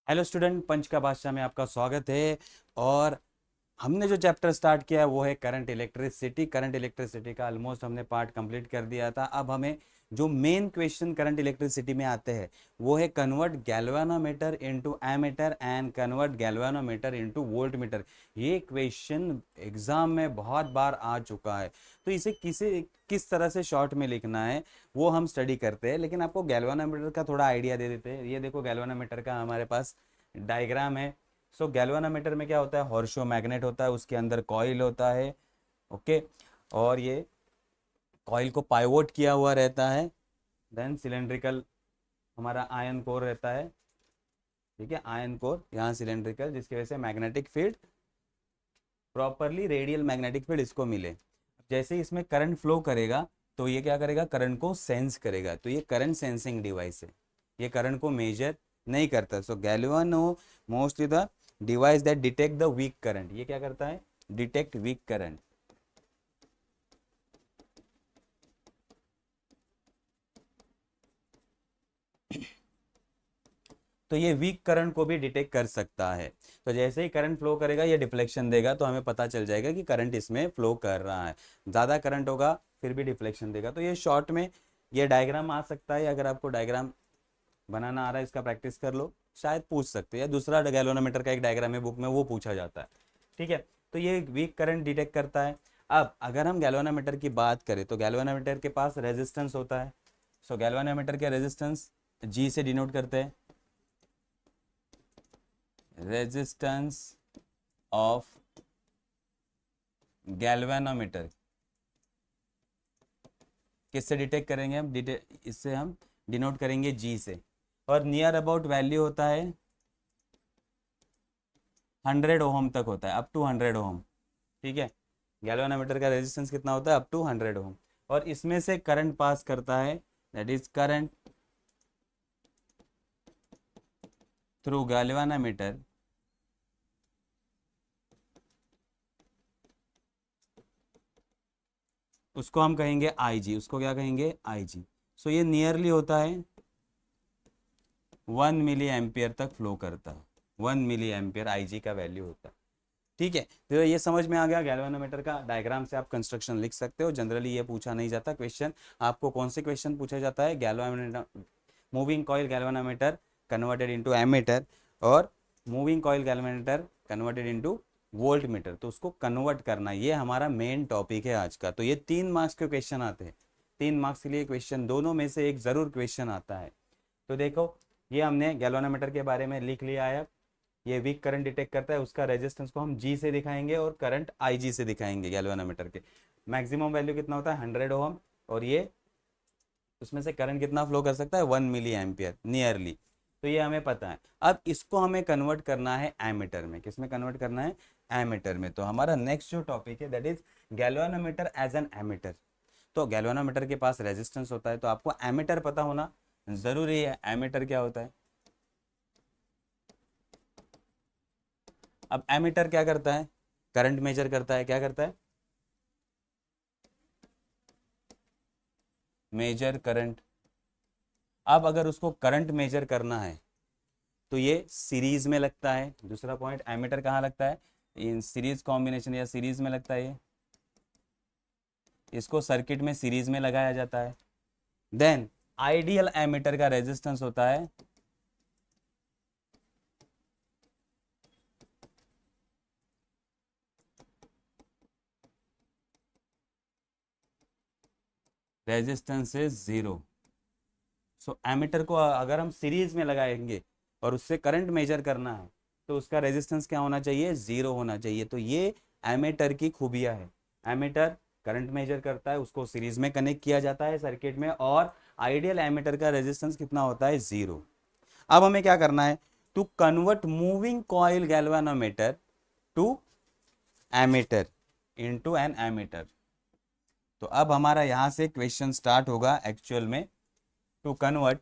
Hello student, पंच का बादशाह में आपका स्वागत है। और हमने जो चैप्टर स्टार्ट किया है वो है करंट इलेक्ट्रिसिटी। करंट इलेक्ट्रिसिटी का ऑलमोस्ट हमने पार्ट कंप्लीट कर दिया था। अब हमें जो मेन क्वेश्चन करंट इलेक्ट्रिसिटी में आते हैं वो है convert galvanometer into ammeter and convert galvanometer into voltmeter. ये क्वेश्चन एग्जाम में बहुत बार आ चुका है, तो इसे किस तरह से शॉर्ट में लिखना है वो हम स्टडी करते हैं। लेकिन आपको गैल्वेनोमीटर का थोड़ा आइडिया दे देते हैं। ये देखो, गैल्वेनोमीटर का हमारे पास डायग्राम है। सो गैल्वेनोमीटर में क्या होता है, हॉर्सो मैग्नेट होता है, उसके अंदर कॉइल होता है। ओके, और ये कॉइल को पाइवोट किया हुआ रहता है। देन सिलेंड्रिकल हमारा आयन कोर रहता है। ठीक है, आयन कोर यहाँ सिलेंड्रिकल, जिसकी वजह से magnetic field properly radial magnetic field इसको मिले। जैसे ही इसमें करंट फ्लो करेगा तो ये क्या करेगा, करंट को सेंस करेगा। तो ये करंट सेंसिंग डिवाइस है, ये करंट को मेजर नहीं करता। So galvano mostly the device that detect the weak current. ये क्या करता है, डिटेक्ट वीक करंट। तो ये वीक करंट को भी डिटेक्ट कर सकता है। तो जैसे ही करंट फ्लो करेगा ये डिफ्लेक्शन देगा, तो हमें पता चल जाएगा कि करंट इसमें फ्लो कर रहा है। ज़्यादा करंट होगा फिर भी डिफ्लेक्शन देगा। तो ये शॉर्ट में ये डायग्राम आ सकता है। अगर आपको डायग्राम बनाना आ रहा है, इसका प्रैक्टिस कर लो, शायद पूछ सकते हैं। या दूसरा गैल्वेनोमीटर का एक डायग्राम है बुक में, वो पूछा जाता है। ठीक है, तो ये वीक करंट डिटेक्ट करता है। अब अगर हम गैल्वेनोमीटर की बात करें तो गैल्वेनोमीटर के पास रेजिस्टेंस होता है। सो गैल्वेनोमीटर के रेजिस्टेंस जी से डिनोट करते हैं। रेजिस्टेंस ऑफ गैल्वेनोमीटर किससे डिटेक्ट करेंगे हम, इससे हम डिनोट करेंगे जी से। और नियर अबाउट वैल्यू होता है 100 ओम तक होता है, अप टू 100 ओम। ठीक है, गैल्वेनोमीटर का रेजिस्टेंस कितना होता है, अप टू 100 ओम। और इसमें से करंट पास करता है, that is current through galvanometer उसको हम कहेंगे आई जी। उसको क्या कहेंगे, आई जी। सो ये नियरली होता है 1 मिली एम्पियर तक फ्लो करता है। 1 मिली एम्पियर आई जी का वैल्यू होता है। ठीक है, तो ये समझ में आ गया। गैल्वेनोमीटर का डायग्राम से आप कंस्ट्रक्शन लिख सकते हो। जनरली ये पूछा नहीं जाता क्वेश्चन। आपको कौन से क्वेश्चन पूछा जाता है, galvanometer, moving coil galvanometer converted into ammeter, और moving coil galvanometer converted into volt meter. तो उसको कन्वर्ट करना, ये हमारा मेन टॉपिक है आज का। तो ये 3 मार्क्स के क्वेश्चन आते हैं। 3 मार्क्स के लिए क्वेश्चन, दोनों में से एक जरूर क्वेश्चन आता है। तो देखो, ये हमने गैल्वेनोमीटर के बारे में लिख लिया है। ये वीक करंट डिटेक्ट करता है, उसका रेजिस्टेंस को हम जी से दिखाएंगे और करंट आई जी से दिखाएंगे। गैल्वेनोमीटर के मैक्सिमम वैल्यू कितना होता है, 100 ओम। और ये उसमें से करंट कितना फ्लो कर सकता है, 1 मिली एम्पियर नियरली। तो ये हमें पता है। अब इसको हमें कन्वर्ट करना है एमीटर में। किस में कन्वर्ट करना है, एमीटर में। तो हमारा नेक्स्ट जो टॉपिक है that is galvanometer as an ammeter. तो गैल्वेनोमीटर के पास रेजिस्टेंस होता है, तो आपको एमीटर पता होना जरूरी है। एमीटर क्या होता है, अब एमीटर क्या करता है, करंट मेजर करता है। क्या करता है, मेजर करंट। अब अगर उसको करंट मेजर करना है तो ये सीरीज में लगता है। दूसरा पॉइंट, एमीटर कहाँ लगता है, इन सीरीज कॉम्बिनेशन या सीरीज में लगता है। ये इसको सर्किट में सीरीज में लगाया जाता है। देन आइडियल एमीटर का रेजिस्टेंस होता है रेजिस्टेंस इज 0। सो एमीटर को अगर हम सीरीज में लगाएंगे और उससे करंट मेजर करना है तो उसका रेजिस्टेंस क्या होना चाहिए, 0 होना चाहिए। तो ये एमीटर की खूबियां है। एमीटर करंट मेजर करता है, उसको सीरीज में कनेक्ट किया जाता है सर्किट में, और आइडियल एमीटर का रेजिस्टेंस कितना होता है, 0। अब हमें क्या करना है, to convert moving coil galvanometer to ammeter into an ammeter. तो अब हमारा यहां से क्वेश्चन स्टार्ट होगा एक्चुअल में। To convert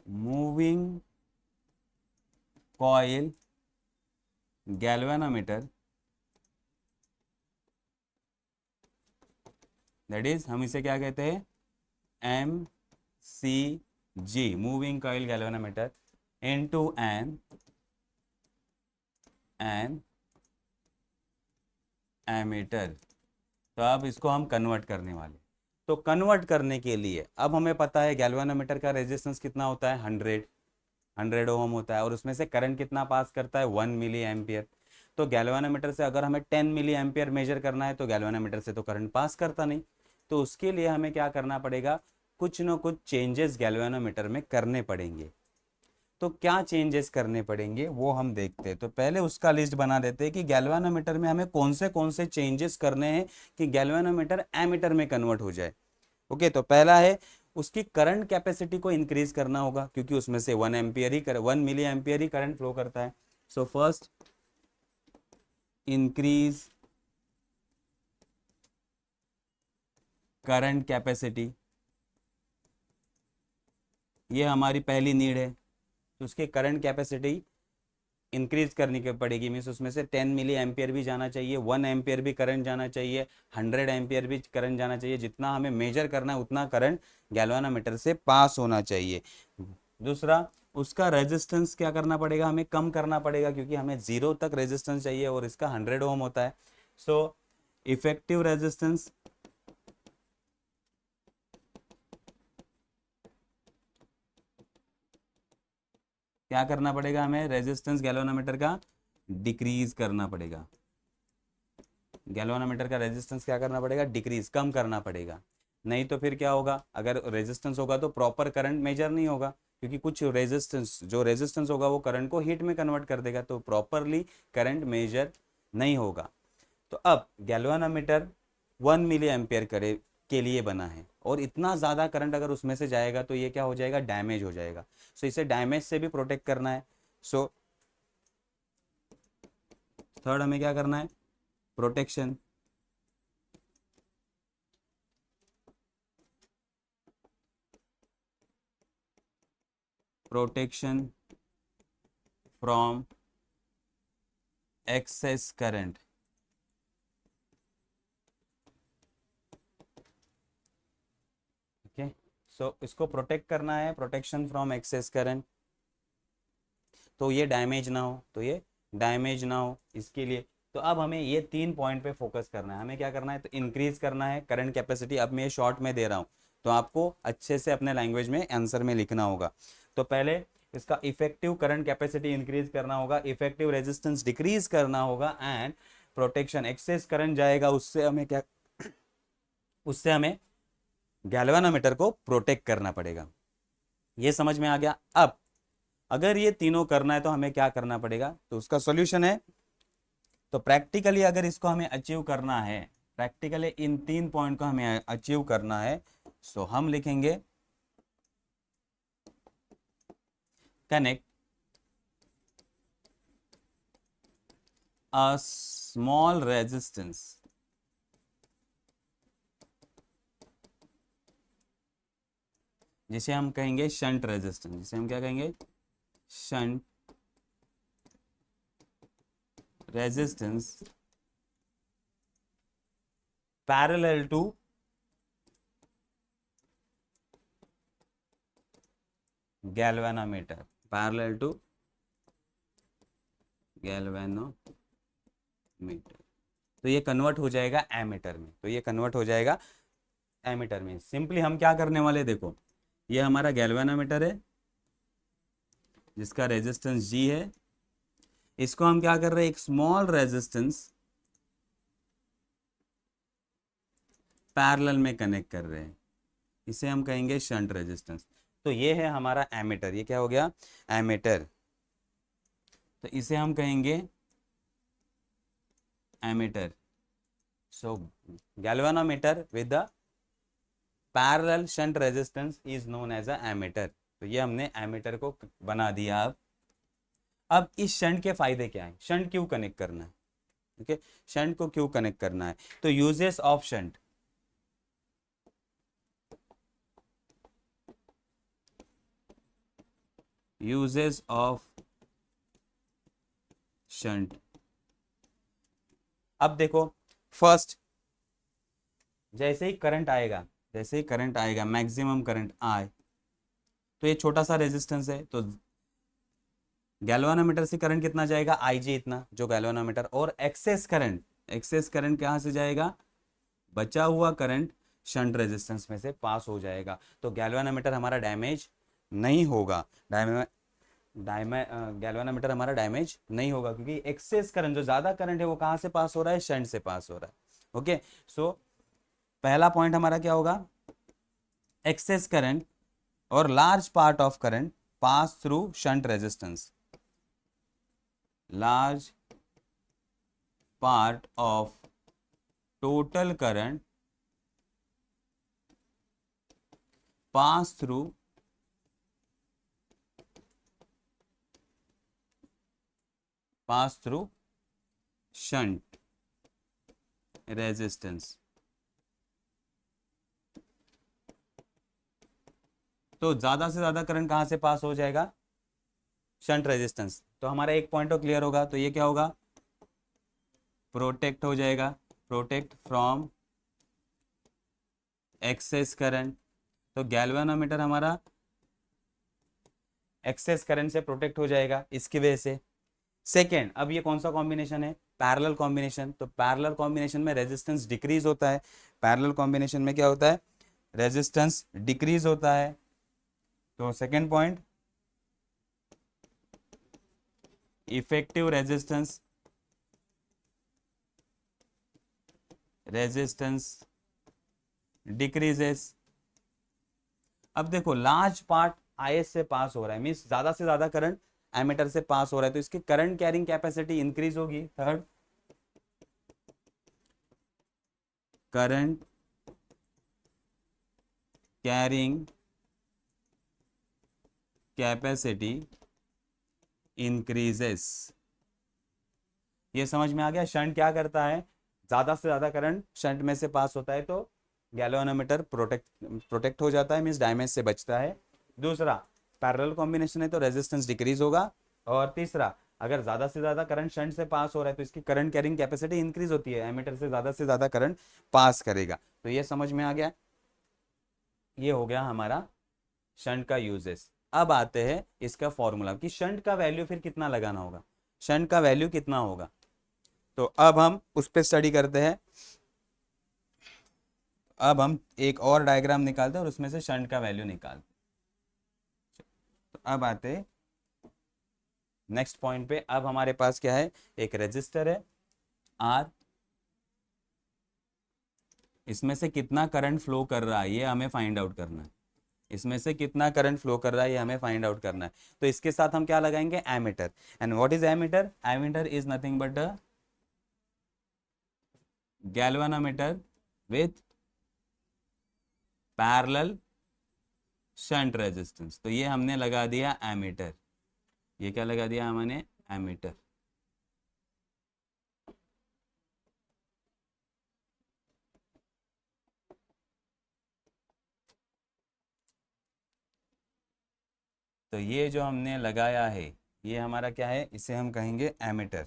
moving coil galvanometer, that is हम इसे क्या कहते हैं, M C G moving coil galvanometer into an ammeter. तो अब इसको हम कन्वर्ट करने वाले। तो कन्वर्ट करने के लिए अब हमें पता है गैल्वेनोमीटर का रेजिस्टेंस कितना होता है, 100 ओम होता है, और उसमें से करंट कितना पास करता है, 1 मिली एम्पियर। तो गैल्वेनोमीटर से अगर हमें 10 मिली एम्पियर मेजर करना है तो गैल्वेनोमीटर से तो करंट पास करता नहीं। तो उसके लिए हमें क्या करना पड़ेगा, कुछ ना कुछ चेंजेस गैल्वेनोमीटर में करने पड़ेंगे। तो क्या चेंजेस करने पड़ेंगे वो हम देखते हैं। तो पहले उसका लिस्ट बना देते हैं कि गैल्वेनोमीटर में हमें कौन से चेंजेस करने हैं कि गैल्वेनोमीटर एमीटर में कन्वर्ट हो जाए। ओके, तो पहला है उसकी करंट कैपेसिटी को इंक्रीज करना होगा, क्योंकि उसमें से 1 मिली एम्पियर ही करंट फ्लो करता है। So first increase current capacity, ये हमारी पहली नीड है। तो उसके करंट कैपेसिटी इंक्रीज करनी के पड़ेगी, मीन्स उसमें से 10 मिली एम्पियर भी जाना चाहिए, 1 एम्पियर भी करंट जाना चाहिए, 100 एम्पियर भी करंट जाना चाहिए। जितना हमें मेजर करना है उतना करंट गैल्वेनोमीटर से पास होना चाहिए। दूसरा, उसका रेजिस्टेंस क्या करना पड़ेगा, हमें कम करना पड़ेगा, क्योंकि हमें 0 तक रेजिस्टेंस चाहिए और इसका 100 ओम होता है। सो इफेक्टिव रेजिस्टेंस क्या करना पड़ेगा, हमें रेजिस्टेंस गैल्वेनोमीटर का डिक्रीज करना पड़ेगा। गैल्वेनोमीटर का रेजिस्टेंस क्या करना पड़ेगा, डिक्रीज, कम करना पड़ेगा। नहीं तो फिर क्या होगा, अगर रेजिस्टेंस होगा तो प्रॉपर करंट मेजर नहीं होगा, क्योंकि कुछ रेजिस्टेंस होगा वो करंट को हीट में कन्वर्ट कर देगा, तो प्रॉपरली करंट मेजर नहीं होगा। तो अब गैल्वेनोमीटर 1 मिली एम्पियर करे के लिए बना है, और इतना ज़्यादा करंट अगर उसमें से जाएगा तो ये क्या हो जाएगा, डैमेज हो जाएगा। सो इसे डैमेज से भी प्रोटेक्ट करना है। सो थर्ड हमें क्या करना है, protection. Protection from excess current. Okay, so इसको प्रोटेक्ट करना है, प्रोटेक्शन फ्रॉम एक्सेस करंट, तो ये डैमेज ना हो, तो ये डैमेज ना हो इसके लिए। तो अब हमें ये 3 पॉइंट पे फोकस करना है। हमें क्या करना है, तो इंक्रीज करना है करंट कैपेसिटी। अब मैं ये शॉर्ट में दे रहा हूँ, तो आपको अच्छे से अपने लैंग्वेज में आंसर में लिखना होगा। तो पहले इसका इफेक्टिव करंट कैपेसिटी इंक्रीज करना होगा, इफेक्टिव रेजिस्टेंस डिक्रीज करना होगा, एंड प्रोटेक्शन, एक्सेस करंट जाएगा उससे हमें क्या, उससे हमें गैल्वेनोमीटर को प्रोटेक्ट करना पड़ेगा। ये समझ में आ गया। अब अगर ये तीनों करना है तो हमें क्या करना पड़ेगा, तो उसका सॉल्यूशन है, तो प्रैक्टिकली अगर इसको हमें अचीव करना है, प्रैक्टिकली इन 3 पॉइंट को हमें अचीव करना है, सो हम लिखेंगे कनेक्ट अ स्मॉल रेजिस्टेंस जिसे हम कहेंगे शंट रेजिस्टेंस, जिसे हम क्या कहेंगे, shunt resistance parallel to galvanometer, parallel to galvanometer. तो ये कन्वर्ट हो जाएगा एमीटर में, तो ये कन्वर्ट हो जाएगा एमीटर में। सिंपली हम क्या करने वाले, देखो ये हमारा गैल्वेनोमीटर है जिसका रेजिस्टेंस G है, इसको हम क्या कर रहे हैं, एक स्मॉल रेजिस्टेंस पैरेलल में कनेक्ट कर रहे हैं, इसे हम कहेंगे शंट रेजिस्टेंस। तो ये है हमारा एमीटर, ये क्या हो गया, एमीटर। तो इसे हम कहेंगे ammeter. So galvanometer with the parallel shunt resistance is known as a ammeter. तो ये हमने एमीटर को बना दिया। अब इस शंट के फायदे क्या हैं, शंट क्यों कनेक्ट करना है, ओके, शंट को क्यों कनेक्ट करना है। तो uses of shunt, uses of shunt. अब देखो, फर्स्ट जैसे ही करंट आएगा, जैसे ही करंट आएगा, मैक्सिमम करंट आए, तो ये छोटा सा रेजिस्टेंस है, तो गैल्वानोमीटर से करंट कितना जाएगा, आई जी इतना, जो गैल्वानोमीटर, और एक्सेस करंट कहाँ से जाएगा, बचा हुआ करंट शंट रेजिस्टेंस में से पास हो जाएगा, तो गैल्वानोमीटर हमारा डैमेज नहीं होगा। गैल्वानोमीटर हमारा डैमेज नहीं होगा, क्योंकि एक्सेस करंट, जो ज्यादा करंट है वो कहाँ से पास हो रहा है, शंट से पास हो रहा है। ओके, सो पहला पॉइंट हमारा क्या होगा, एक्सेस करंट और large part of current pass through shunt resistance, large part of total current pass through shunt resistance। तो ज्यादा से ज्यादा करंट कहां से पास हो जाएगा, शंट रेजिस्टेंस। तो हमारा एक पॉइंट तो क्लियर होगा, तो ये क्या होगा, प्रोटेक्ट हो जाएगा, प्रोटेक्ट फ्रॉम एक्सेस करंट। तो गैल्वेनोमीटर हमारा एक्सेस करंट से प्रोटेक्ट हो जाएगा इसकी वजह से। सेकेंड, अब ये कौन सा कॉम्बिनेशन है, पैरेलल कॉम्बिनेशन। तो पैरेलल कॉम्बिनेशन में रेजिस्टेंस डिक्रीज होता है, पैरेलल कॉम्बिनेशन में क्या होता है, रेजिस्टेंस डिक्रीज होता है। तो second point, effective resistance decreases. अब देखो, लार्ज पार्ट आईएस से पास हो रहा है, मीन्स ज्यादा से ज्यादा करंट एमीटर से पास हो रहा है, तो इसकी करंट कैरिंग कैपेसिटी इंक्रीज होगी। Third, current carrying capacity increases. ये समझ में आ गया, शंट क्या करता है, ज्यादा से ज्यादा करंट शंट में से पास होता है, तो गैल्वेनोमीटर प्रोटेक्ट हो जाता है, मीन्स डैमेज से बचता है। दूसरा, पैरेलल कॉम्बिनेशन है तो रेजिस्टेंस डिक्रीज होगा। और तीसरा, अगर ज्यादा से ज्यादा करंट शंट से पास हो रहा है तो इसकी करंट कैरिंग कैपेसिटी इंक्रीज होती है, एमीटर से ज्यादा करंट पास करेगा। तो ये समझ में आ गया, ये हो गया हमारा शंट का यूजेस। अब आते हैं इसका फॉर्मूला कि शंट का वैल्यू फिर कितना लगाना होगा, शंट का वैल्यू कितना होगा। तो अब हम उस पर स्टडी करते हैं। अब हम एक और डायग्राम निकालते हैं और उसमें से शंट का वैल्यू निकालते हैं। तो अब आते नेक्स्ट पॉइंट पे। अब हमारे पास क्या है, एक रेजिस्टर है आर, इसमें से कितना करंट फ्लो कर रहा है ये हमें फाइंड आउट करना है, इसमें से कितना करंट फ्लो कर रहा है ये हमें फाइंड आउट करना है। तो इसके साथ हम क्या लगाएंगे, ammeter. And what is ammeter, ammeter is nothing but a galvanometer with parallel shunt resistance. तो ये हमने लगा दिया एमीटर, ये क्या लगा दिया हमने, एमीटर। तो ये जो हमने लगाया है ये हमारा क्या है, इसे हम कहेंगे एमीटर।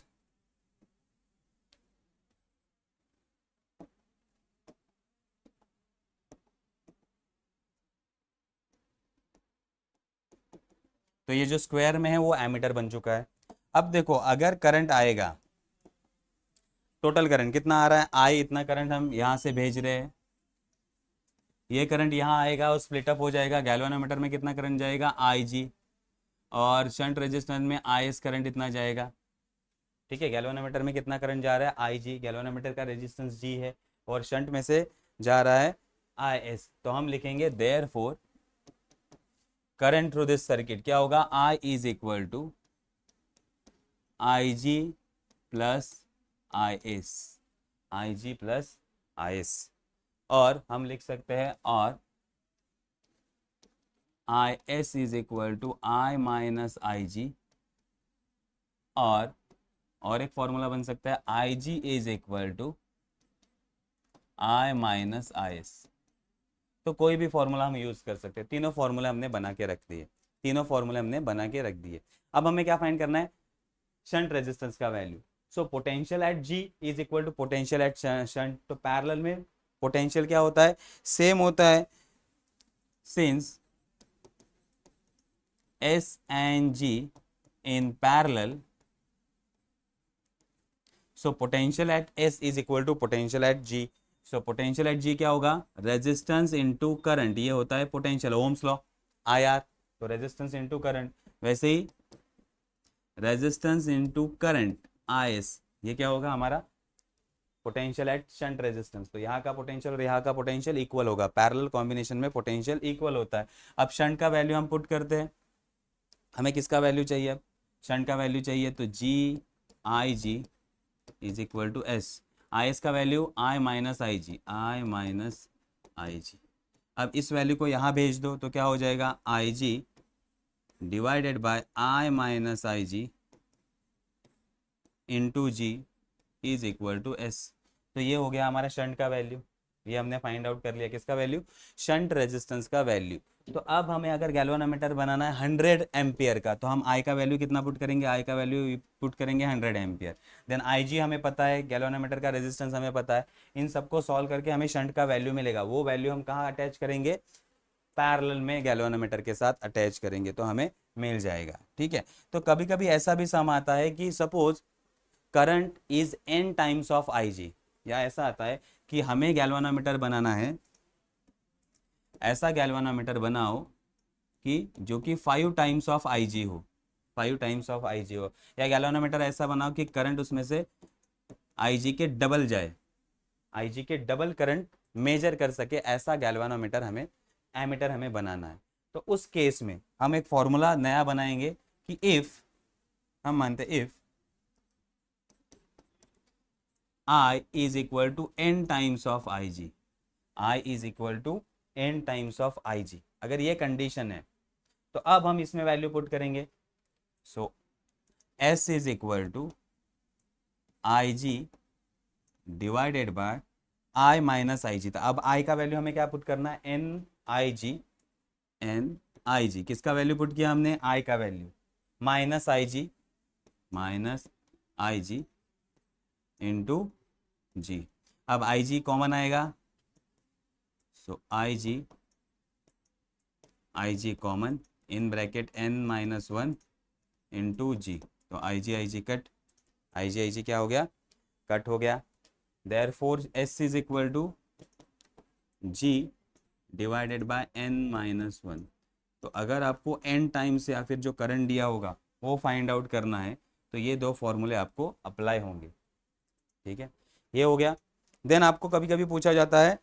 तो ये जो स्क्वायर में है वो एमीटर बन चुका है। अब देखो, अगर करंट आएगा, टोटल करंट कितना आ रहा है, आई इतना करंट हम यहां से भेज रहे हैं, ये करंट यहाँ आएगा और स्प्लिट अप हो जाएगा, गैल्वेनोमीटर में कितना करंट जाएगा, आई जी, और शंट रेजिस्टेंस में आई एस करंट इतना जाएगा। ठीक है, गैल्वेनोमीटर में कितना करंट जा रहा है, आई जी, गैल्वेनोमीटर का रेजिस्टेंस जी है, और शंट में से जा रहा है आई एस। तो हम लिखेंगे therefore current through this circuit क्या होगा, I is equal to I G plus I S, I G plus I S. और हम लिख सकते हैं और I S is equal to I minus I G, और एक फॉर्मूला बन सकता है I G is equal to I minus I S. तो कोई भी फॉर्मूला हम यूज कर सकते हैं, तीनों फॉर्मूले हमने बना के रख दिए, तीनों फॉर्मूले हमने बना के रख दिए। अब हमें क्या फाइंड करना है, शंट रेजिस्टेंस का value. So potential at G is equal to potential at shunt. तो पैरेलल में पोटेंशियल क्या होता है, सेम होता है, since S and G in parallel, so potential at S is equal to potential at G. So potential at G क्या होगा, resistance into current, ये होता है पोटेंशियल, ओम्स लॉ, IR, तो रेजिस्टेंस इनटू करंट, वैसे ही resistance into current IS, ये क्या होगा हमारा पोटेंशियल एट शंट रेजिस्टेंस। तो यहाँ का पोटेंशियल और यहाँ का पोटेंशियल इक्वल होगा, पैरेलल कॉम्बिनेशन में पोटेंशियल इक्वल होता है। अब शंट का वैल्यू हम पुट करते हैं, हमें किसका वैल्यू चाहिए, अब शंट का वैल्यू चाहिए, तो GIG is equal to S, IS का value I minus I G. अब इस वैल्यू को यहाँ भेज दो तो क्या हो जाएगा, IG divided by I minus I G into G is equal to S। तो ये हो गया हमारा शंट का वैल्यू, ये हमने फाइंड आउट कर लिया, किसका वैल्यू, शंट रेजिस्टेंस का वैल्यू। तो अब हमें अगर गैल्वेनोमीटर बनाना है 100 एम्पियर का, तो हम I का वैल्यू कितना पुट करेंगे, I का वैल्यू पुट करेंगे 100 एम्पियर, देन IG हमें पता है, गैल्वेनोमीटर का रेजिस्टेंस हमें पता है, इन सबको सॉल्व करके हमें शंट का वैल्यू मिलेगा, वो वैल्यू हम कहाँ अटैच करेंगे, पैरेलल में गैल्वेनोमीटर के साथ अटैच करेंगे तो हमें मिल जाएगा। ठीक है, तो कभी कभी ऐसा भी सम आता है कि suppose current is n times of IG, या ऐसा आता है कि हमें गैल्वेनोमीटर बनाना है, ऐसा गैल्वेनोमीटर बनाओ कि जो कि 5 टाइम्स ऑफ IG हो, 5 टाइम्स ऑफ IG हो, या गैल्वेनोमीटर ऐसा बनाओ कि करंट उसमें से IG के डबल जाए, IG के डबल करंट मेजर कर सके, ऐसा गैल्वेनोमीटर हमें, एमीटर हमें बनाना है। तो उस केस में हम एक फॉर्मूला नया बनाएंगे कि इफ, हम मानते if I is equal to n times of IG, I is equal to n times of IG, अगर ये कंडीशन है तो अब हम इसमें वैल्यू पुट करेंगे, so S is equal to IG divided by I minus I G. तो अब I का वैल्यू हमें क्या पुट करना है, n आई जी, किसका वैल्यू पुट किया हमने, I का value, minus I G into G. अब आई जी कॉमन आएगा, so I G common, in bracket n minus 1 into G, तो आई जी कट, आई जी क्या हो गया, कट हो गया, therefore S is equal to G divided by n minus 1। तो अगर आपको n टाइम्स या फिर जो करंट दिया होगा वो फाइंड आउट करना है तो ये दो फॉर्मूले आपको अप्लाई होंगे। ठीक है, ये हो गया। देन आपको कभी कभी पूछा जाता है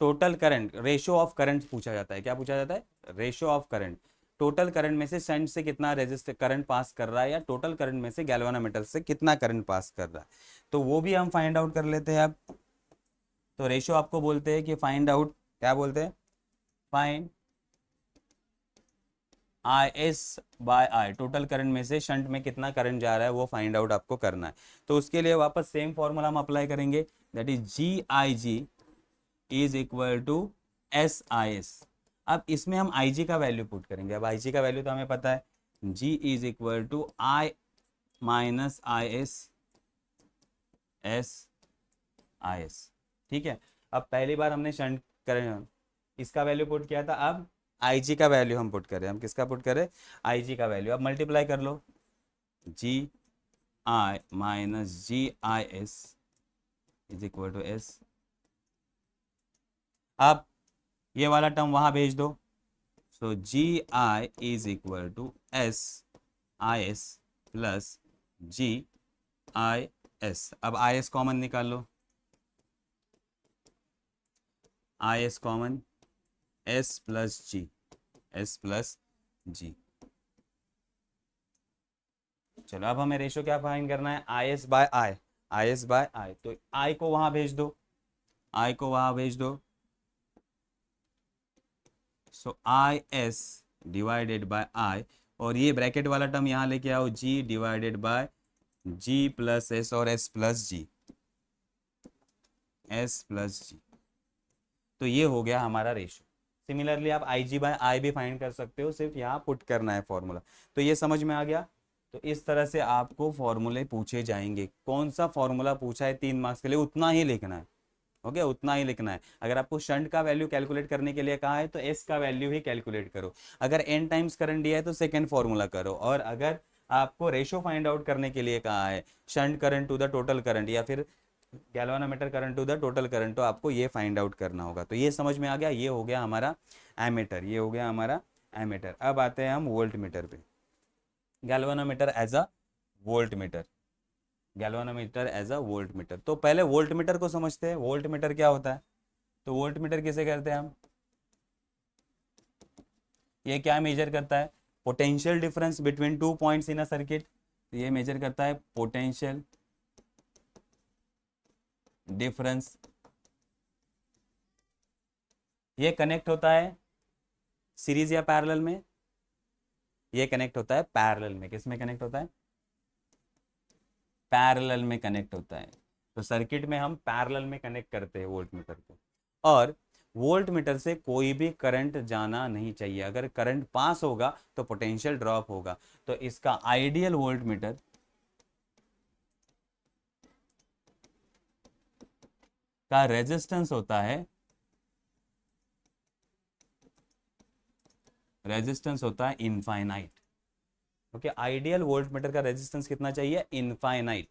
total current, ratio of current पूछा जाता है, क्या पूछा जाता है, ratio of current, total current में से शंट से कितना रेजिस्टर करंट पास कर रहा है, या टोटल करंट में से गैल्वेनोमीटर से कितना करंट पास कर रहा है, तो वो भी हम फाइंड आउट कर लेते हैं। अब तो रेशियो आपको बोलते हैं कि फाइंड आउट, क्या बोलते हैं, find IS by I, total current में से शंट में कितना करंट जा रहा है वो फाइंड आउट आपको करना है। तो उसके लिए वापस सेम फॉर्मूला हम अप्लाई करेंगे, that is GIG is equal to SIS। अब इसमें हम IG का वैल्यू पुट करेंगे, अब IG का वैल्यू तो हमें पता है, G is equal to I minus SIS। ठीक है, अब पहली बार हमने शंट करंट इसका वैल्यू पुट किया था, अब IG का वैल्यू हम पुट करें, हम किसका पुट करें, IG का वैल्यू, अब मल्टीप्लाई कर लो, GI minus GIS is equal to S। अब ये वाला टर्म वहां भेज दो, so GI is equal to SIS plus GIS। अब IS कॉमन निकाल लो, IS common, S plus G। चलो अब हमें रेशियो क्या फाइंड करना है, IS बाय I, तो I को वहां भेज दो, सो IS डिवाइडेड बाय I, और ये ब्रैकेट वाला टर्म यहाँ लेके आओ, G divided bye G plus S और S प्लस G। तो ये हो गया हमारा रेशियो। सिमिलरली आप IG बाय I भी फाइंड कर सकते हो, सिर्फ यहाँ पुट करना है फॉर्मूला। तो ये समझ में आ गया। तो तो इस तरह से आपको फॉर्मूले पूछे जाएंगे। कौन सा फॉर्मूला पूछा है 3 मार्क्स के लिए, उतना ही लिखना है। ओके, उतना ही लिखना है। अगर आपको शंट का वैल्यू कैलकुलेट करने के लिए कहा है तो एस का वैल्यू ही कैलकुलेट करो। अगर एन टाइम्स करंट दिया है तो सेकेंड फॉर्मूला करो। और अगर आपको रेशो फाइंड आउट करने के लिए कहा है shunt current to the total current या फिर galvanometer current to the total current, तो आपको ये फाइंड आउट करना होगा। तो ये समझ में आ गया, ये हो गया हमारा एमीटर, ये हो गया हमारा एमीटर। अब आते हैं हम वोल्ट मीटर पे। Galvanometer as a volt meter, galvanometer as a volt meter. तो पहले वोल्ट मीटर को समझते हैं, वोल्ट मीटर क्या होता है। तो वोल्ट मीटर किसे कहते हैं हम, ये क्या मेजर करता है, potential difference between 2 points in a circuit. ये मेजर करता है पोटेंशियल डिफरेंस। ये कनेक्ट होता है सीरीज या पैरेलल में, ये कनेक्ट होता है पैरेलल में। किस में कनेक्ट होता है, पैरेलल में कनेक्ट होता है। तो सर्किट में हम पैरेलल में कनेक्ट करते हैं वोल्ट मीटर को। और वोल्ट मीटर से कोई भी करंट जाना नहीं चाहिए। अगर करंट पास होगा तो पोटेंशियल ड्रॉप होगा। तो इसका आइडियल वोल्ट मीटर का रेजिस्टेंस होता है, रेजिस्टेंस होता है infinite. Okay, ideal volt meter का रेजिस्टेंस कितना चाहिए, इनफाइनाइट,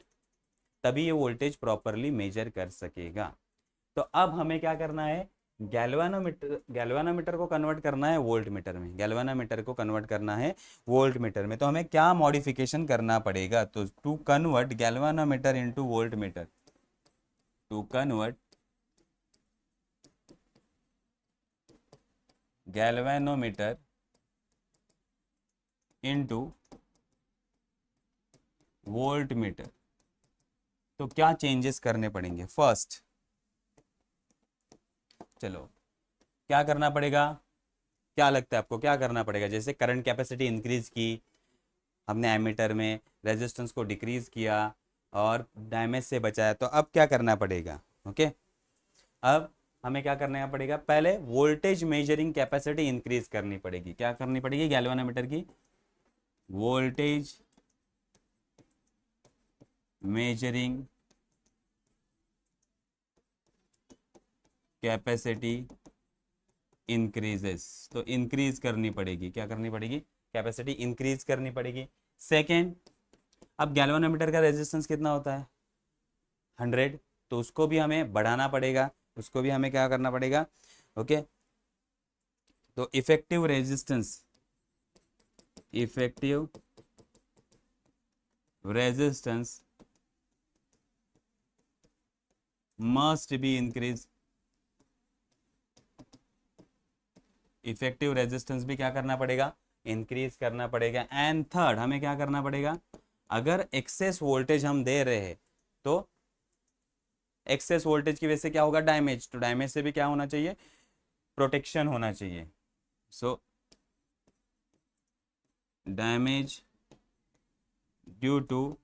तभी ये वोल्टेज प्रॉपरली मेजर कर सकेगा। तो अब हमें क्या करना है, गैल्वानोमीटर को कन्वर्ट करना है वोल्ट मीटर में, गैल्वानोमीटर को कन्वर्ट करना है वोल्ट मीटर में। तो हमें क्या मॉडिफिकेशन करना पड़ेगा, तो to convert galvanometer into volt meter, to convert galvanometer into volt meter, तो क्या चेंजेस करने पड़ेंगे। फर्स्ट, चलो क्या करना पड़ेगा, क्या लगता है आपको क्या करना पड़ेगा। जैसे करंट कैपेसिटी इंक्रीज की हमने एमीटर में, रेजिस्टेंस को डिक्रीज किया और डैमेज से बचाया, तो अब क्या करना पड़ेगा। ओके, अब हमें क्या करना पड़ेगा, पहले वोल्टेज मेजरिंग कैपेसिटी इंक्रीज करनी पड़ेगी। क्या करनी पड़ेगी, गैल्वानोमीटर की वोल्टेज मेजरिंग कैपेसिटी इंक्रीजेस, तो इंक्रीज करनी पड़ेगी। क्या करनी पड़ेगी, कैपेसिटी इंक्रीज करनी पड़ेगी। सेकेंड, अब गैल्वानोमीटर का रेजिस्टेंस कितना होता है 100, तो उसको भी हमें बढ़ाना पड़ेगा, उसको भी हमें क्या करना पड़ेगा। ओके, तो effective resistance, effective resistance must be increase, effective resistance भी क्या करना पड़ेगा, इंक्रीज करना पड़ेगा। एंड थर्ड, हमें क्या करना पड़ेगा, अगर एक्सेस वोल्टेज हम दे रहे हैं तो एक्सेस वोल्टेज की वजह से क्या होगा, डैमेज, तो डैमेज से भी क्या होना चाहिए, प्रोटेक्शन होना चाहिए। So damage due to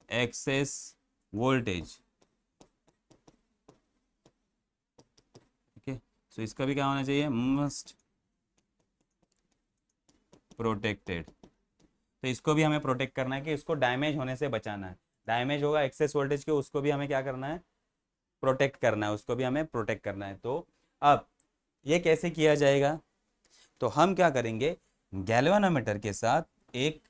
excess voltage, okay, so इसका भी क्या होना चाहिए, मस्ट प्रोटेक्टेड। तो इसको भी हमें प्रोटेक्ट करना है कि इसको डैमेज होने से बचाना है। डैमेज होगा एक्सेस वोल्टेज के, उसको भी हमें क्या करना है, प्रोटेक्ट करना है, उसको भी हमें प्रोटेक्ट करना है। तो अब ये कैसे किया जाएगा, तो हम क्या करेंगे, गैल्वानोमीटर के साथ एक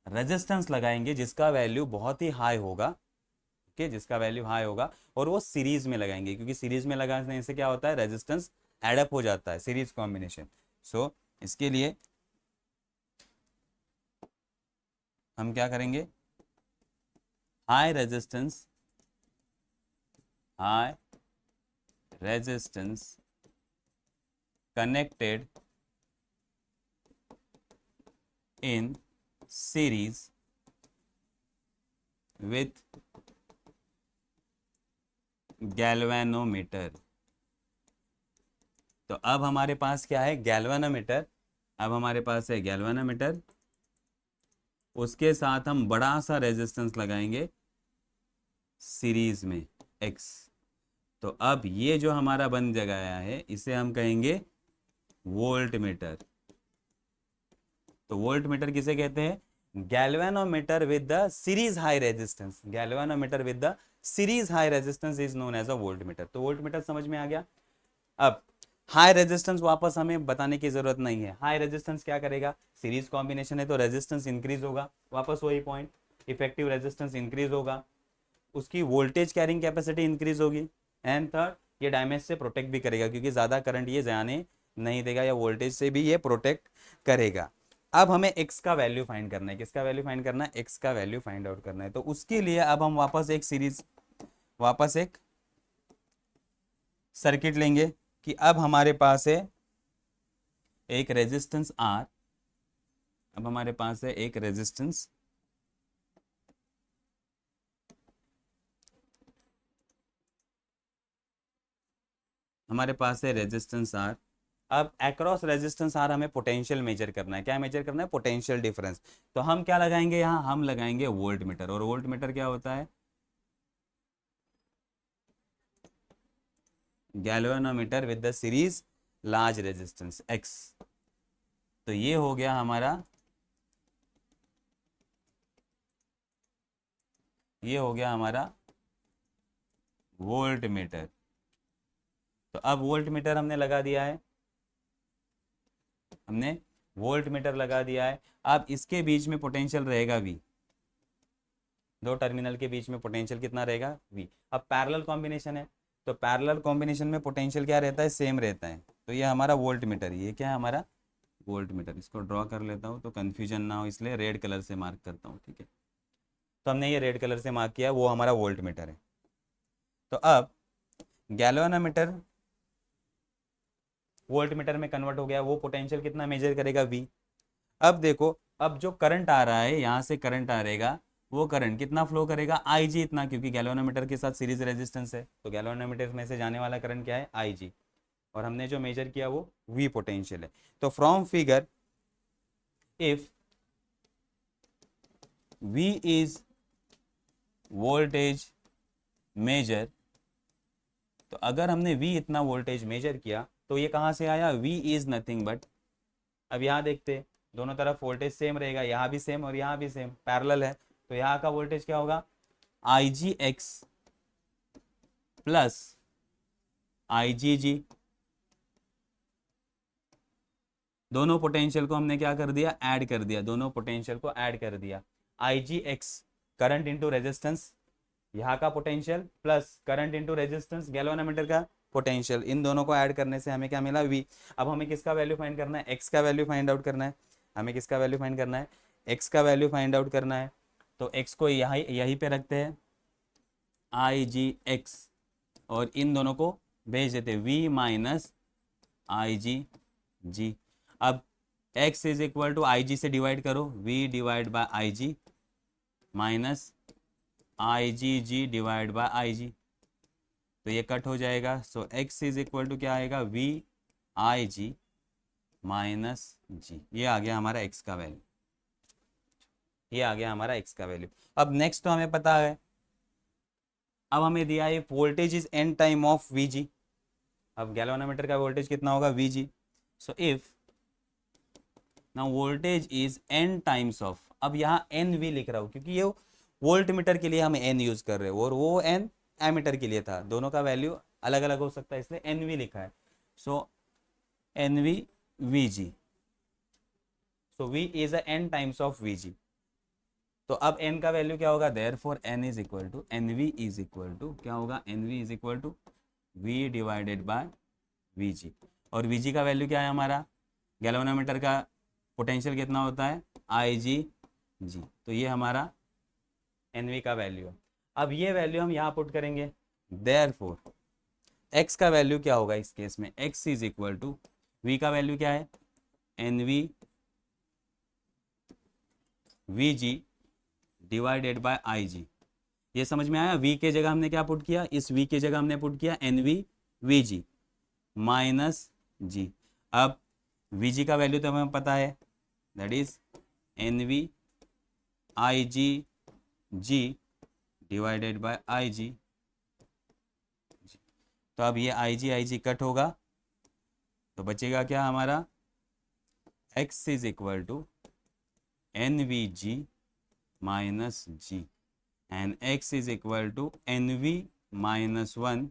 रेजिस्टेंस लगाएंगे जिसका वैल्यू बहुत ही हाई होगा। ओके, जिसका वैल्यू हाई होगा, और वो सीरीज में लगाएंगे, क्योंकि सीरीज में लगाने से क्या होता है, रेजिस्टेंस एडअप हो जाता है, सीरीज कॉम्बिनेशन। सो इसके लिए हम क्या करेंगे, high resistance, high resistance connected in series with galvanometer। तो अब हमारे पास क्या है, गैल्वानोमीटर, अब हमारे पास है गैल्वानोमीटर, उसके साथ हम बड़ा सा रेजिस्टेंस लगाएंगे सीरीज में X। तो अब ये जो हमारा बन गया है इसे हम कहेंगे वोल्ट मीटर। तो वोल्ट मीटर किसे कहते हैं, galvanometer with the series high resistance, galvanometer with the series high resistance is known as a voltmeter। तो वोल्टमीटर समझ में आ गया। अब हाई रेजिस्टेंस वापस हमें बताने की जरूरत नहीं है। हाई रेजिस्टेंस क्या करेगा, सीरीज कॉम्बिनेशन है तो रेजिस्टेंस इंक्रीज होगा, वापस वही पॉइंट, इफेक्टिव रेजिस्टेंस इंक्रीज होगा, उसकी वोल्टेज कैरिंग कैपेसिटी इंक्रीज होगी, एंड थर्ड ये डैमेज से प्रोटेक्ट भी करेगा क्योंकि ज़्यादा करंट ये जाने नहीं देगा, या वोल्टेज से भी ये प्रोटेक्ट करेगा। अब हमें x का वैल्यू फाइंड करना है। किसका वैल्यू फाइंड करना है, x का वैल्यू फाइंड आउट करना है। तो उसके लिए अब हम वापस एक सर्किट लेंगे कि अब हमारे पास है एक रेजिस्टेंस R, अब हमारे पास है एक रेजिस्टेंस हमारे पास है रेजिस्टेंस R। अब अक्रॉस रेजिस्टेंस R हमें पोटेंशियल मेजर करना है। क्या मेजर करना है, पोटेंशियल डिफरेंस। तो हम क्या लगाएंगे यहाँ, हम लगाएंगे वोल्ट मीटर। और वोल्ट मीटर क्या होता है, galvanometer with the series large resistance X। तो ये हो गया हमारा, ये हो गया हमारा वोल्ट मीटर। तो अब वोल्ट मीटर हमने लगा दिया है, हमने वोल्ट मीटर लगा दिया है। अब इसके बीच में पोटेंशियल रहेगा V, दो टर्मिनल के बीच में पोटेंशियल कितना रहेगा V। अब पैरेलल कॉम्बिनेशन है तो पैरेलल कॉम्बिनेशन में पोटेंशियल क्या रहता है, सेम रहता है। तो ये हमारा वोल्ट मीटर, ये क्या है हमारा वोल्ट मीटर। इसको ड्रॉ कर लेता हूँ तो कन्फ्यूजन ना हो, इसलिए रेड कलर से मार्क करता हूँ, ठीक है। तो हमने ये रेड कलर से मार्क किया, वो हमारा वोल्ट मीटर है। तो अब गैल्वेनोमीटर वोल्ट मीटर में कन्वर्ट हो गया, वो पोटेंशियल कितना मेजर करेगा V। अब देखो, अब जो करंट आ रहा है, यहाँ से करंट आ रहेगा, वो करंट कितना फ्लो करेगा, IG इतना, क्योंकि गैल्वेनोमीटर के साथ सीरीज रेजिस्टेंस है। तो गैल्वेनोमीटर में से जाने वाला करंट क्या है, IG, और हमने जो मेजर किया वो V पोटेंशियल है। तो from figure, if V is voltage measure, तो अगर हमने V इतना वोल्टेज मेजर किया तो ये कहाँ से आया, V इज नथिंग बट, अब यहाँ देखते दोनों तरफ वोल्टेज सेम रहेगा, यहाँ भी सेम और यहाँ भी सेम, पैरेलल है। तो यहाँ का वोल्टेज क्या होगा, IGX प्लस IGG। दोनों पोटेंशियल को हमने क्या कर दिया, ऐड कर दिया, दोनों पोटेंशियल को ऐड कर दिया। IGX करंट इंटू रेजिस्टेंस, यहाँ का potential plus current into resistance galvanometer का पोटेंशियल, इन दोनों को ऐड करने से हमें क्या मिला, V। अब हमें किसका वैल्यू फाइंड करना है, X का वैल्यू फाइंड आउट करना है। हमें किसका वैल्यू फाइंड करना है, X का वैल्यू फाइंड आउट करना है। तो X को यहीं पे रखते हैं, IGX, और इन दोनों को भेज देते V माइनस IGG। अब X is equal to IG से डिवाइड करो, V divide by IG minus IGG divide by IG, तो ये कट हो जाएगा। So X is equal to क्या आएगा, VIG माइनस G। ये आ गया हमारा X का वैल्यू, ये आ गया हमारा X का वैल्यू। अब नेक्स्ट तो हमें पता है, अब हमें दिया है voltage is n time of VG। अब गैल्वेनोमीटर का वोल्टेज कितना होगा, VG। So if now voltage is n times of, अब यहाँ NV लिख रहा हूँ क्योंकि ये वोल्ट मीटर के लिए हम N यूज कर रहे हैं और वो N एमीटर के लिए था, दोनों का वैल्यू अलग अलग हो सकता है, इसलिए NV लिखा है। So NV VG, so V is n times of VG। तो अब n का वैल्यू क्या होगा, therefore n is equal to NV is equal to क्या होगा, NV is equal to V divided by VG। और VG का वैल्यू क्या है हमारा, गैल्वेनोमीटर का पोटेंशियल कितना होता है, IGG। तो ये हमारा NV का वैल्यू है। अब ये वैल्यू हम यहाँ पुट करेंगे, देयरफॉर X का वैल्यू क्या होगा इस केस में, X is equal to V का वैल्यू क्या है, NV VG divided by IG। ये समझ में आया, V के जगह हमने क्या पुट किया, इस V के जगह हमने पुट किया NV VG माइनस G। अब VG का वैल्यू तो हमें पता है, that is NV IGG divided by IG। तो अब ये IG कट होगा, तो बचेगा क्या हमारा, X is equal to NVG minus G and X is equal to NV minus 1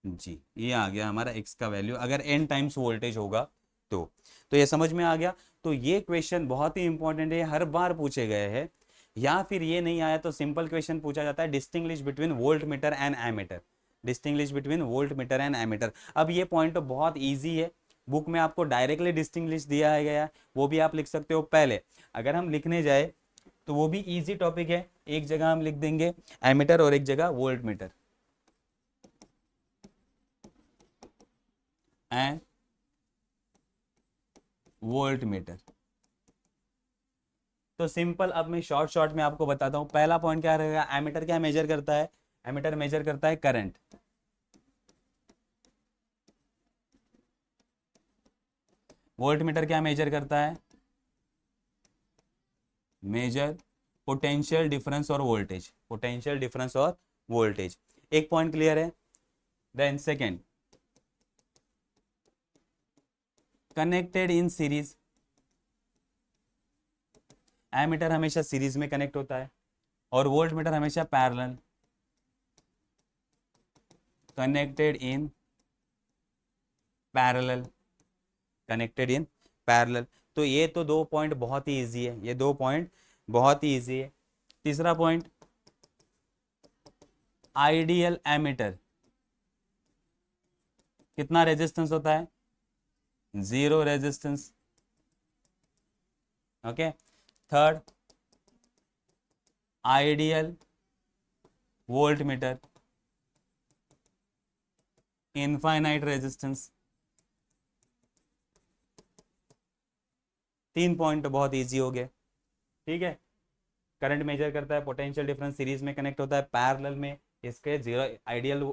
G। ये आ गया हमारा X का वैल्यू अगर n टाइम्स वोल्टेज होगा तो ये समझ में आ गया। तो ये क्वेश्चन बहुत ही इंपॉर्टेंट है, हर बार पूछे गए हैं। या फिर ये नहीं आया तो सिंपल क्वेश्चन पूछा जाता है, distinguish between voltmeter and ammeter, distinguish between voltmeter and ammeter. अब ये पॉइंट तो बहुत ईजी है, बुक में आपको डायरेक्टली डिस्टिंग्विश दिया गया है, वो भी आप लिख सकते हो। पहले अगर हम लिखने जाए तो वो भी इजी टॉपिक है, एक जगह हम लिख देंगे एमीटर और एक जगह volt meter and volt meter. तो सिंपल अब मैं शॉर्ट में आपको बताता हूं। पहला पॉइंट क्या रहेगा, एमीटर क्या मेजर करता है, एमीटर मेजर करता है करंट। वोल्ट मीटर क्या मेजर करता है, मेजर पोटेंशियल डिफरेंस और वोल्टेज, पोटेंशियल डिफरेंस और वोल्टेज। एक पॉइंट क्लियर है। Then second, connected in series, ammeter हमेशा सीरीज में कनेक्ट होता है और वोल्ट मीटर हमेशा parallel, connected in parallel, connected in parallel. तो ये तो दो पॉइंट बहुत ही इजी है, ये दो पॉइंट बहुत ही इजी है। तीसरा पॉइंट, आइडियल एमीटर कितना रेजिस्टेंस होता है, zero resistance. Okay. Third, ideal volt meter, infinite resistance. तीन पॉइंट तो बहुत इजी हो गए, ठीक है। करंट मेजर करता है, पोटेंशियल डिफरेंस सीरीज में कनेक्ट होता है, पैरेलल में इसके जीरो, आइडियल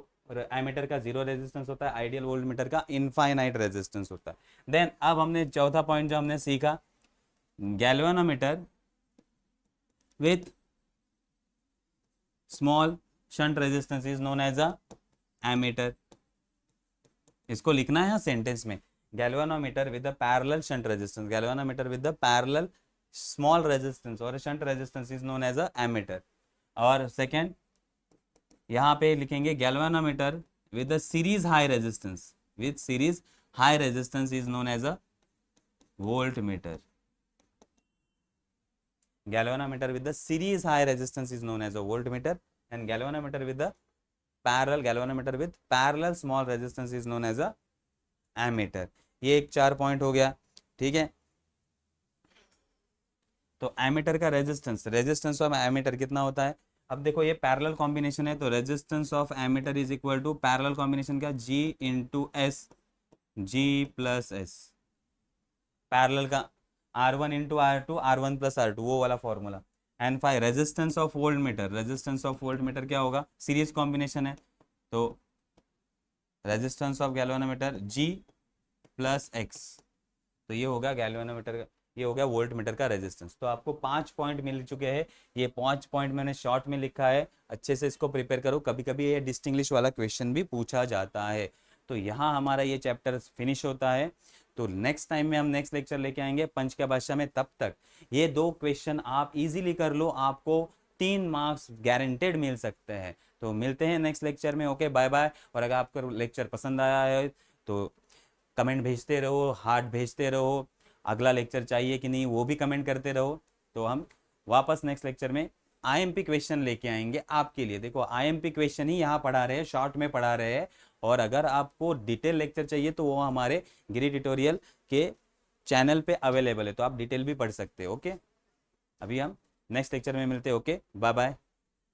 एमीटर का जीरो रेजिस्टेंस होता है, आइडियल वोल्ट मीटर का इनफाइनाइट रेजिस्टेंस होता है। देन अब हमने चौथा पॉइंट जो हमने सीखा, galvanometer with small shunt resistance is known as a ammeter. इसको लिखना है सेंटेंस में, galvanometer with the parallel shunt resistance, galvanometer with the parallel small resistance और shunt resistance is known as a ammeter. और second यहाँ पे लिखेंगे galvanometer with the series high resistance, with series high resistance is known as a volt meter. galvanometer with the series high resistance is known as a voltmeter and galvanometer with the galvanometer with parallel small resistance is known as a ammeter। ये एक 4 point हो गया, ठीक है। तो ammeter का resistance of ammeter कितना होता है। अब देखो ये पैरेलल कॉम्बिनेशन है, तो resistance of ammeter is equal to parallel combination क्या, G into S, G plus S, parallel का R1 into R2, R1 plus R2, वो वाला formula. And 5 resistance of voltmeter, resistance of voltmeter क्या होगा, series combination है, तो resistance of galvanometer G plus X, तो ये होगा गैल्वेनोमीटर का, ये हो गया वोल्ट मीटर का रेजिस्टेंस। तो आपको 5 पॉइंट मिल चुके हैं, ये 5 पॉइंट मैंने शॉर्ट में लिखा है, अच्छे से इसको प्रिपेयर करो, कभी कभी ये डिस्टिंग्विश वाला क्वेश्चन भी पूछा जाता है। तो यहाँ हमारा ये चैप्टर फिनिश होता है। तो नेक्स्ट टाइम में हम नेक्स्ट लेक्चर लेके आएंगे पंच का भाषा में। तब तक ये 2 क्वेश्चन आप इजीली कर लो, आपको 3 मार्क्स गारंटेड मिल सकते हैं। तो मिलते हैं नेक्स्ट लेक्चर में। Okay, bye bye. और अगर आपका लेक्चर पसंद आया है तो कमेंट भेजते रहो, हार्ट भेजते रहो, अगला लेक्चर चाहिए कि नहीं वो भी कमेंट करते रहो। तो हम वापस नेक्स्ट लेक्चर में आईएमपी क्वेश्चन लेके आएंगे आपके लिए। देखो आईएमपी क्वेश्चन ही यहाँ पढ़ा रहे हैं, शॉर्ट में पढ़ा रहे हैं, और अगर आपको डिटेल लेक्चर चाहिए तो वो हमारे गिरी ट्यूटोरियल के चैनल पे अवेलेबल है, तो आप डिटेल भी पढ़ सकते हो। ओके, अभी हम नेक्स्ट लेक्चर में मिलते हैं। Okay, bye bye.